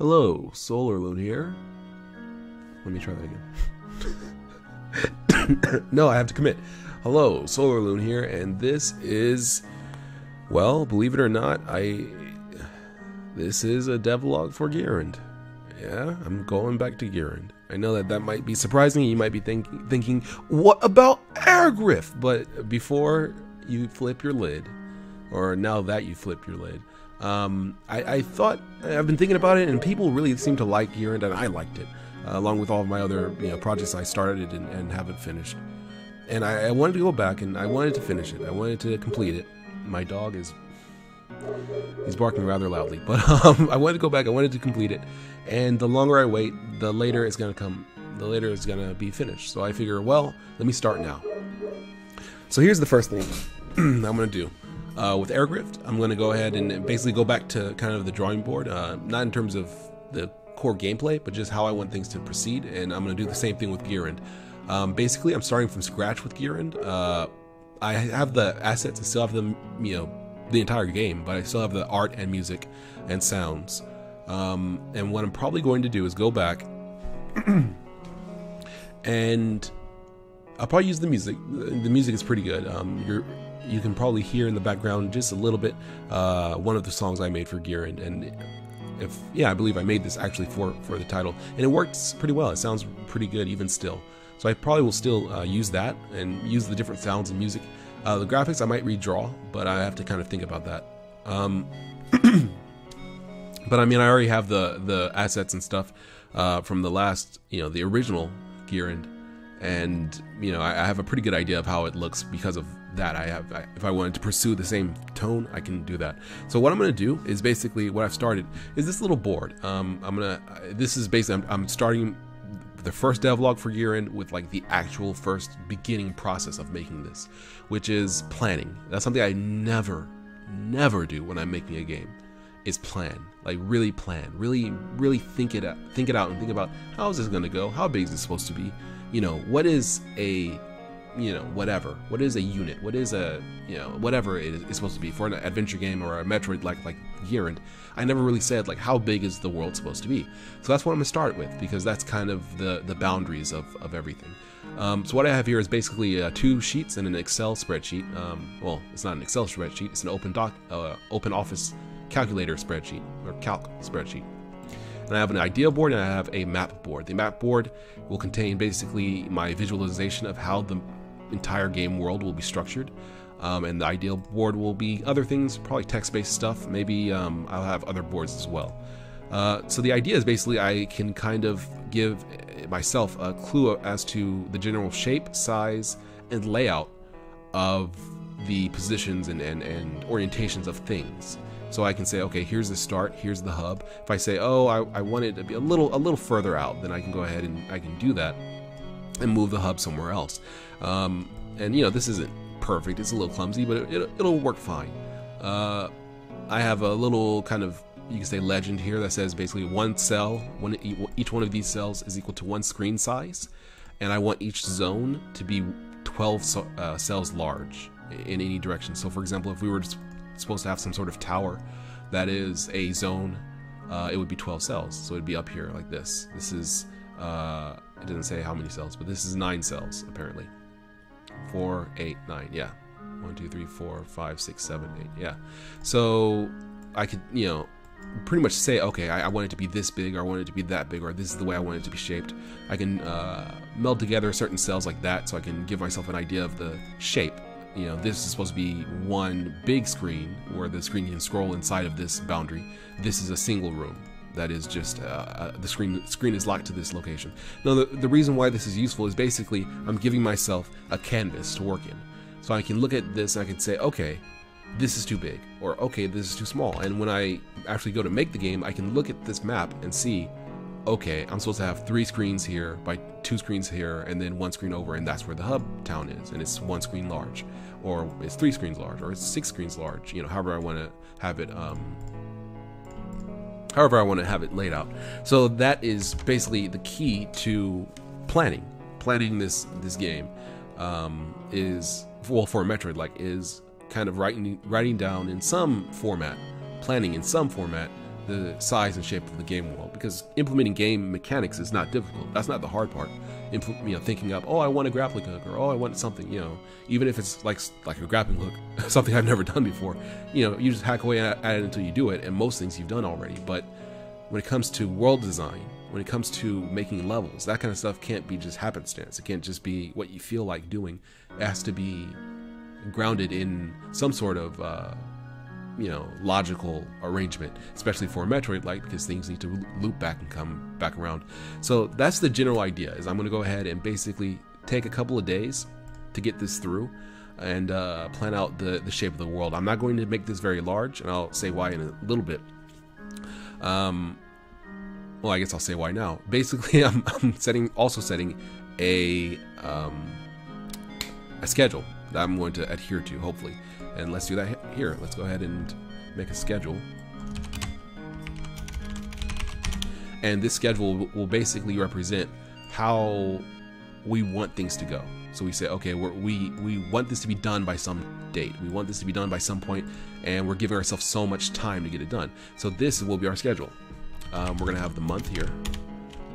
Hello, SolarLune here. Let me try that again. No, I have to commit. Hello, SolarLune here, and this is, well, believe it or not, this is a devlog for Gearend. Yeah, I'm going back to Gearend. I know that might be surprising. You might be thinking, what about Airgriff? But before you flip your lid, or now that you flip your lid, I thought, I've been thinking about it, and people really seem to like Gearend, and I liked it, along with all of my other projects I started and haven't finished. And I wanted to go back, and I wanted to finish it. I wanted to complete it. My dog he's barking rather loudly, but I wanted to go back. I wanted to complete it, and the longer I wait, the later it's gonna come. The later it's gonna be finished. So I figure, well, let me start now. So here's the first thing I'm gonna do. With Airgriff, I'm going to go ahead and basically go back to kind of the drawing board, not in terms of the core gameplay, but just how I want things to proceed, and I'm going to do the same thing with Gearend. Basically, I'm starting from scratch with Gearend. I have the assets, I still have them, the entire game, but I still have the art and music and sounds. And what I'm probably going to do is go back and I'll probably use the music. The music is pretty good. You can probably hear in the background just a little bit one of the songs I made for Gearend, and I believe I made this actually for the title, and it works pretty well. It sounds pretty good even still. So I probably will still use that and use the different sounds and music. The graphics I might redraw, but I have to kind of think about that. But I mean, I already have the assets and stuff from the last, the original Gearend, and I have a pretty good idea of how it looks because of that. If I wanted to pursue the same tone, I can do that. So what I'm going to do is basically what I've started is this little board. This is basically I'm starting the first devlog for Gearend with like the actual first beginning process of making this, which is planning. That's something I never do when I'm making a game. Is plan, like really plan, really think it out and think about how is this going to go, how big is it supposed to be, what is a whatever. What is a unit? What is a, whatever it is supposed to be for an adventure game or a Metroid like Gearend. I never really said like how big is the world supposed to be. So that's what I'm gonna start with, because that's kind of the boundaries of everything. So what I have here is basically 2 sheets and an Excel spreadsheet. Well, it's not an Excel spreadsheet. It's an open office calculator spreadsheet, or calc spreadsheet. And I have an idea board and I have a map board. The map board will contain basically my visualization of how the entire game world will be structured, and the ideal board will be other things, probably text-based stuff. Maybe I'll have other boards as well. So the idea is basically I can kind of give myself a clue as to the general shape, size, and layout of the positions and orientations of things. So I can say, okay, here's the start, here's the hub. If I say, oh, I want it to be a little further out, then I can go ahead and I can do that and move the hub somewhere else. And this isn't perfect, it's a little clumsy, but it'll work fine. I have a little kind of, you can say, legend here that says basically one cell, each one of these cells is equal to 1 screen size, and I want each zone to be 12 cells large in any direction. So for example, if we were supposed to have some sort of tower that is a zone, it would be 12 cells, so it'd be up here like this. This is it doesn't say how many cells, but this is 9 cells apparently. 4, 8, 9, yeah. 1, 2, 3, 4, 5, 6, 7, 8, yeah. So I could, pretty much say, okay, I want it to be this big, or I want it to be that big, or this is the way I want it to be shaped. I can meld together certain cells like that, so I can give myself an idea of the shape. This is supposed to be one big screen where the screen can scroll inside of this boundary. This is a single room that is just the screen is locked to this location. Now the reason why this is useful is basically I'm giving myself a canvas to work in, so I can look at this and I can say, okay, this is too big, or okay, this is too small. And when I actually go to make the game, I can look at this map and see, okay, I'm supposed to have 3 screens here by 2 screens here, and then 1 screen over, and that's where the hub town is, and it's 1 screen large, or it's 3 screens large, or it's 6 screens large. However I want to have it. However I want to have it laid out. So that is basically the key to planning. Planning this game is, well, for a Metroid like, is kind of writing down in some format, planning in some format the size and shape of the game world, because implementing game mechanics is not difficult. That's not the hard part. Thinking up, oh, I want a grappling hook, or oh, I want something, even if it's like a grappling hook, something I've never done before, you just hack away at it until you do it, and most things you've done already. But when it comes to world design, when it comes to making levels, that kind of stuff can't be just happenstance. It can't just be what you feel like doing. It has to be grounded in some sort of logical arrangement, especially for a Metroid-like, because things need to loop back and come back around. So that's the general idea, is I'm going to go ahead and basically take a couple of days to get this through and plan out the shape of the world. I'm not going to make this very large, and I'll say why in a little bit. Well, I guess I'll say why now. Basically, I'm also setting a schedule that I'm going to adhere to, hopefully. And let's do that here. Let's go ahead and make a schedule. And this schedule will basically represent how we want things to go. So we say, okay, we want this to be done by some date. We want this to be done by some point, and we're giving ourselves so much time to get it done. So this will be our schedule. We're going to have the month here,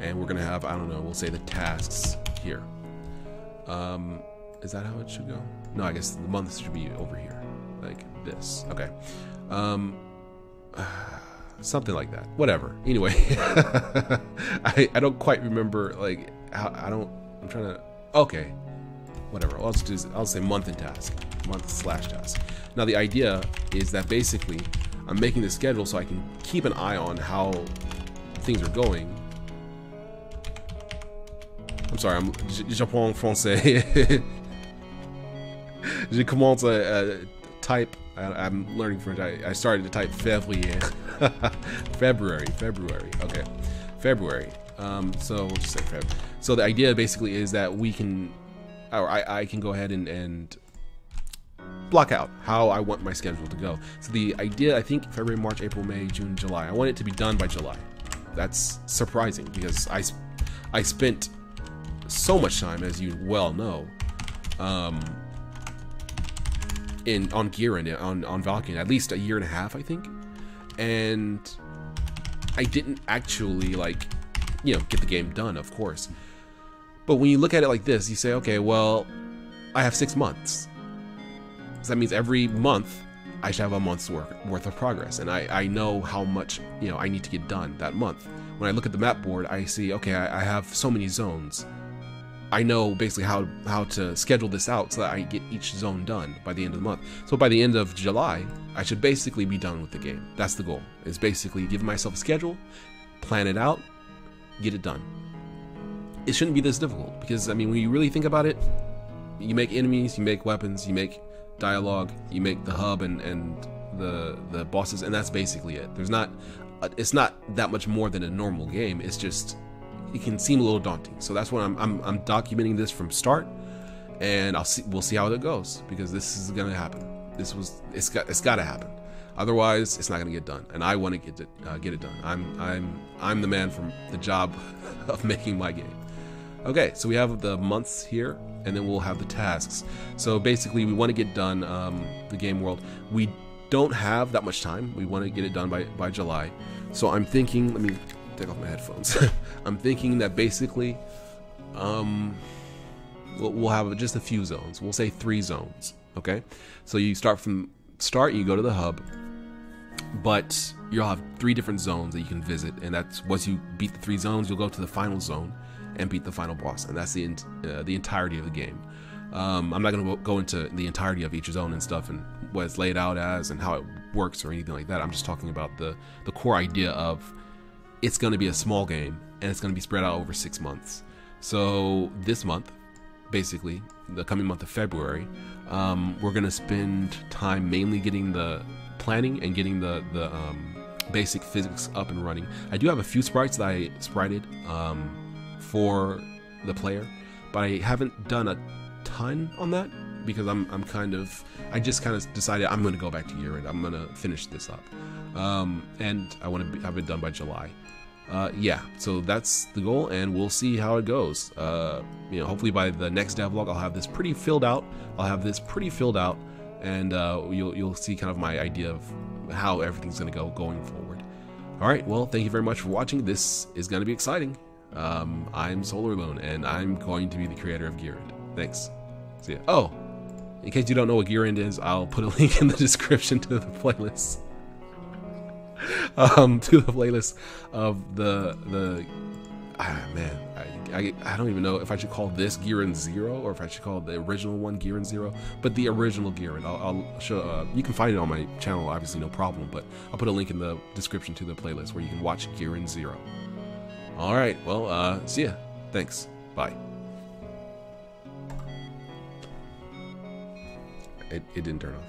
and we're going to have, I don't know, we'll say the tasks here. Is that how it should go? No, I guess the months should be over here, like this. Okay. Something like that. Whatever. Anyway, I don't quite remember, like, how, I'm trying to, okay. Whatever. I'll say month and task. Month/task. Now, the idea is that basically I'm making this schedule so I can keep an eye on how things are going. I'm sorry, je parle français. Je commence à type. I'm learning French. I started to type février. February. Okay, February. So we'll just say Feb. So the idea basically is that we can, or I can go ahead and block out how I want my schedule to go. So the idea, I think February, March, April, May, June, July. I want it to be done by July. That's surprising because I spent so much time, as you well know, on Gearend, on Valkyrie, at least a year and a half, I think, and I didn't actually get the game done, of course. But when you look at it like this, you say, okay, well, I have 6 months. So that means every month I should have a month's worth of progress, and I know how much I need to get done that month. When I look at the map board, I see, okay, I have so many zones. I know basically how to schedule this out so that I get each zone done by the end of the month. So by the end of July, I should basically be done with the game. That's the goal, is basically give myself a schedule, plan it out, get it done. It shouldn't be this difficult, because I mean, when you really think about it, you make enemies, you make weapons, you make dialogue, you make the hub and the bosses, and that's basically it. It's not that much more than a normal game. It's just, it can seem a little daunting. So that's why I'm documenting this from start, and we'll see how it goes, because this is gonna happen. It's got to happen. Otherwise, it's not gonna get done, and I want to get it done. I'm the man from the job of making my game. Okay, so we have the months here, and then we'll have the tasks. So basically, we want to get done the game world. We don't have that much time. We want to get it done by July. So I'm thinking, let me take off my headphones. I'm thinking that basically, we'll have just a few zones. We'll say 3 zones. Okay, so you start from start. You go to the hub, but you'll have 3 different zones that you can visit, and that's once you beat the 3 zones, you'll go to the final zone and beat the final boss, and that's the entirety of the game. I'm not going to go into the entirety of each zone and stuff and what it's laid out as and how it works or anything like that. I'm just talking about the core idea of it's going to be a small game, and it's going to be spread out over 6 months. So this month, basically the coming month of February, we're going to spend time mainly getting the planning and getting the basic physics up and running. I do have a few sprites that I sprited for the player, but I haven't done a ton on that because I just kind of decided I'm going to go back to Gearend. I'm going to finish this up, and I want to have it done by July. Yeah, so that's the goal, and we'll see how it goes. Hopefully by the next devlog, I'll have this pretty filled out. And you'll see kind of my idea of how everything's going to go going forward. All right, well, thank you very much for watching. This is going to be exciting. I'm SolarLune, and I'm going to be the creator of Gearend. Thanks. See ya. Oh, in case you don't know what Gearend is, I'll put a link in the description to the playlist. To the playlist of the man, I don't even know if I should call this Gearend 0 or if I should call the original one Gearend 0, but the original Gearend. I'll show, you can find it on my channel, obviously, no problem, but I'll put a link in the description to the playlist where you can watch Gearend 0. All right, well, see ya. Thanks. Bye. It didn't turn off.